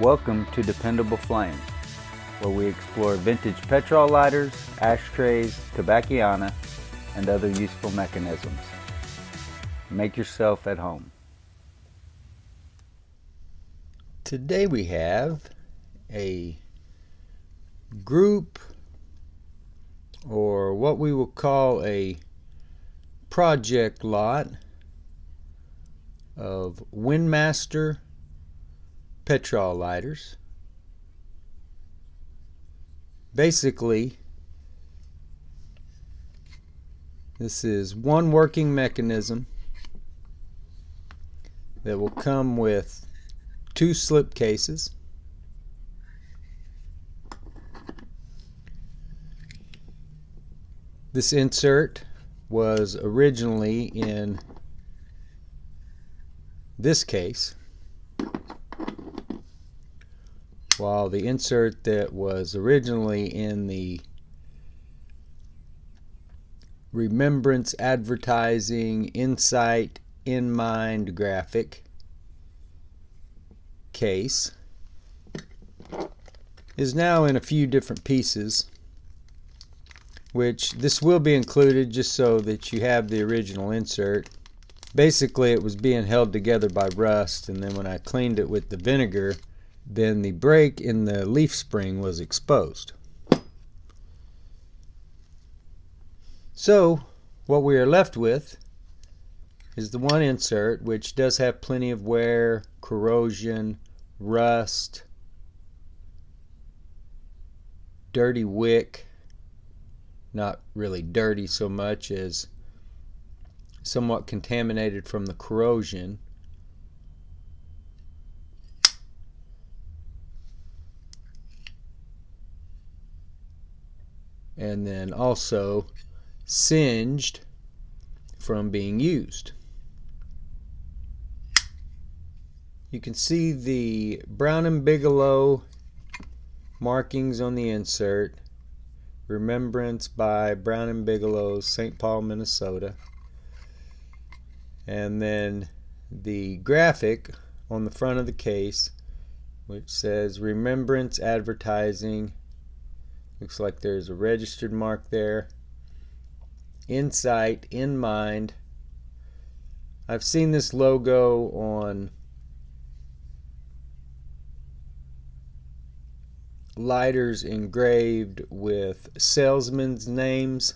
Welcome to Dependable Flame, where we explore vintage petrol lighters, ashtrays, tobacconiana, and other useful mechanisms. Make yourself at home. Today we have a group, or what we will call a project lot, of Windmaster Petrol lighters. Basically, this is one working mechanism that will come with two slip cases. This insert was originally in this case, while the insert that was originally in the Remembrance Advertising Insight in Mind graphic case is now in a few different pieces, which this will be included just so that you have the original insert. Basically, it was being held together by rust, and then when I cleaned it with the vinegar, then the break in the leaf spring was exposed. So what we are left with is the one insert, which does have plenty of wear, corrosion, rust, dirty wick, not really dirty so much as somewhat contaminated from the corrosion. And then also singed from being used. You can see the Brown and Bigelow markings on the insert. Remembrance by Brown and Bigelow, St. Paul, Minnesota. And then the graphic on the front of the case, which says Remembrance Advertising. Looks like there's a registered mark there. Insight in Mind. I've seen this logo on lighters engraved with salesmen's names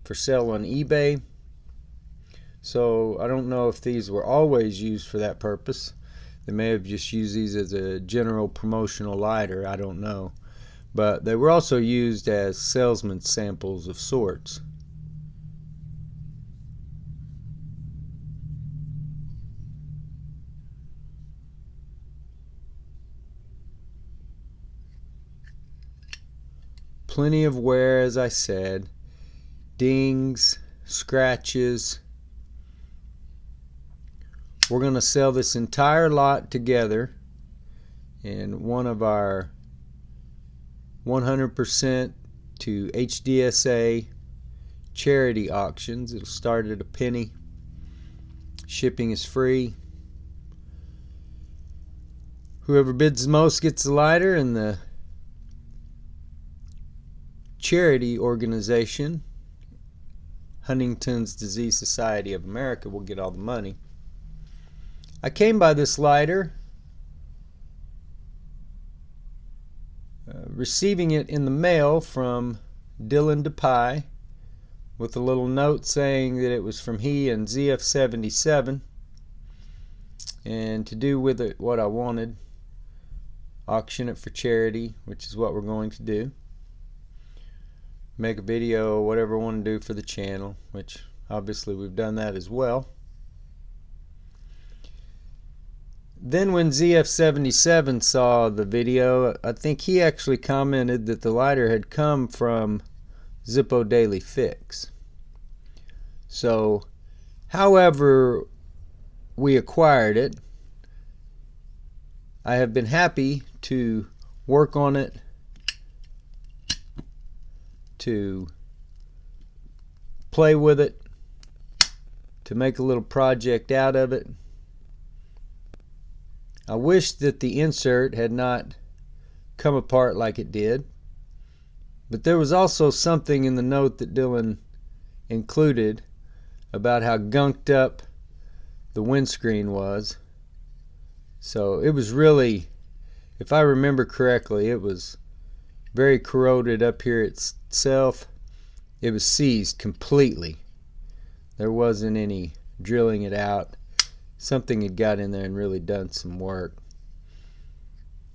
for sale on eBay. So I don't know if these were always used for that purpose. They may have just used these as a general promotional lighter. I don't know. But they were also used as salesman's samples of sorts. Plenty of wear, as I said. Dings, scratches. We're going to sell this entire lot together in one of our 100% to HDSA charity auctions. It'll start at a penny. Shipping is free. Whoever bids the most gets the lighter, and the charity organization, Huntington's Disease Society of America, will get all the money. I came by this lighter receiving it in the mail from Dylan DePie with a little note saying that it was from he and ZF77, and to do with it what I wanted, auction it for charity, which is what we're going to do. Make a video, whatever I want to do for the channel, which obviously we've done that as well. Then when ZF77 saw the video, I think he actually commented that the lighter had come from Zippo Daily Fix. So, however we acquired it, I have been happy to work on it, to play with it, to make a little project out of it. I wish that the insert had not come apart like it did, but there was also something in the note that Dylan included about how gunked up the windscreen was. So it was really, if I remember correctly, it was very corroded up here itself. It was seized completely. There wasn't any drilling it out. Something had got in there and really done some work.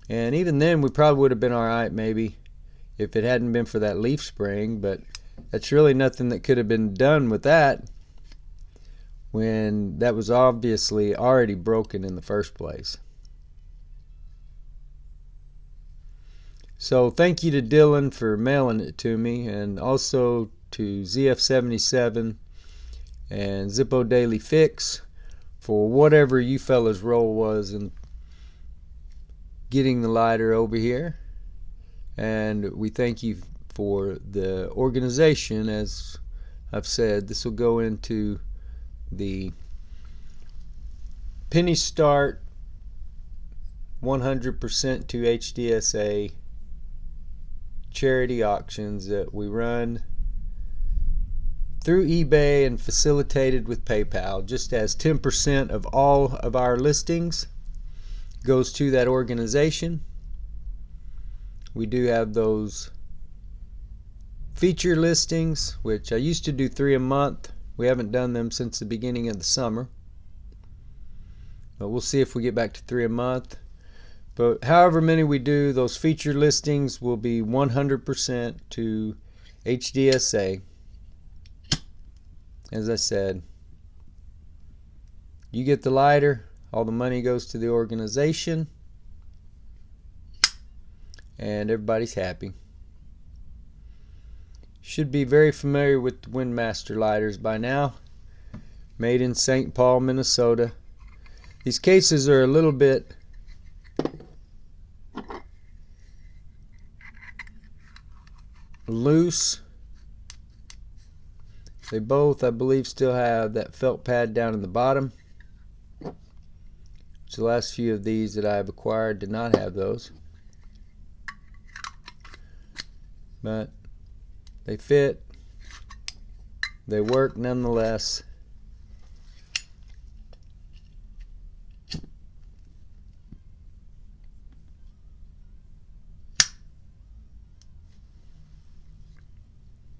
And even then we probably would have been alright maybe if it hadn't been for that leaf spring, but that's really nothing that could have been done with that when that was obviously already broken in the first place. So thank you to Dylan for mailing it to me, and also to ZF77 and Zippo Daily Fix for whatever you fellas' role was in getting the lighter over here. And we thank you for the organization. As I've said, this will go into the Penny Start 100% to HDSA charity auctions that we run through eBay and facilitated with PayPal. Just as 10% of all of our listings goes to that organization. We do have those feature listings, which I used to do 3 a month. We haven't done them since the beginning of the summer, but we'll see if we get back to 3 a month. But however many we do, those feature listings will be 100% to HDSA. As I said, you get the lighter, all the money goes to the organization, and everybody's happy. Should be very familiar with the Windmaster lighters by now. Made in St. Paul, Minnesota. These cases are a little bit loose. They both, I believe, still have that felt pad down in the bottom. So the last few of these that I've acquired did not have those. But they fit. They work nonetheless.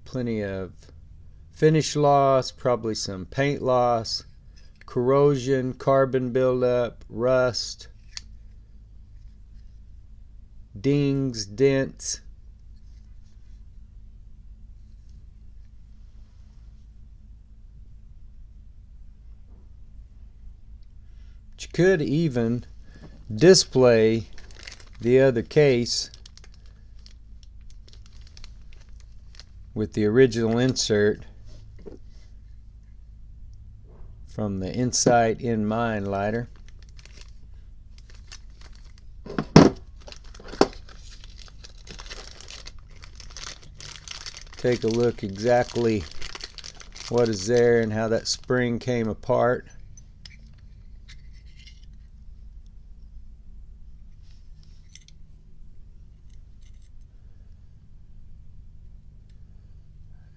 Plenty of finish loss, probably some paint loss, corrosion, carbon buildup, rust, dings, dents. You could even display the other case with the original insert from the Insight In Mind lighter. Take a look exactly what is there and how that spring came apart.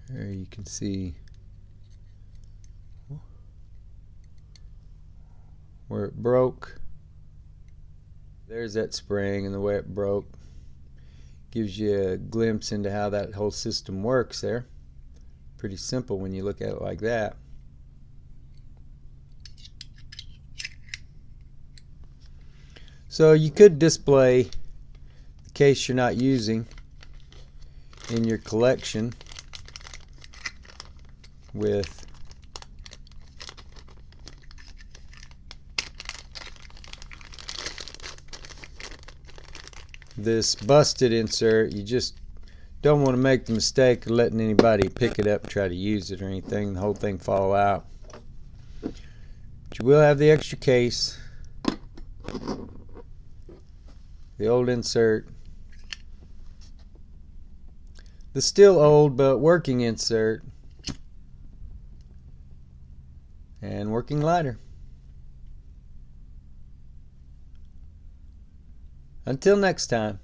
There you can see where it broke. There's that spring and the way it broke. Gives you a glimpse into how that whole system works there. Pretty simple when you look at it like that. So you could display the case you're not using in your collection with this busted insert. You just don't want to make the mistake of letting anybody pick it up and try to use it or anything, the whole thing fall out. But you will have the extra case, the old insert, the still old but working insert, and working lighter. Until next time.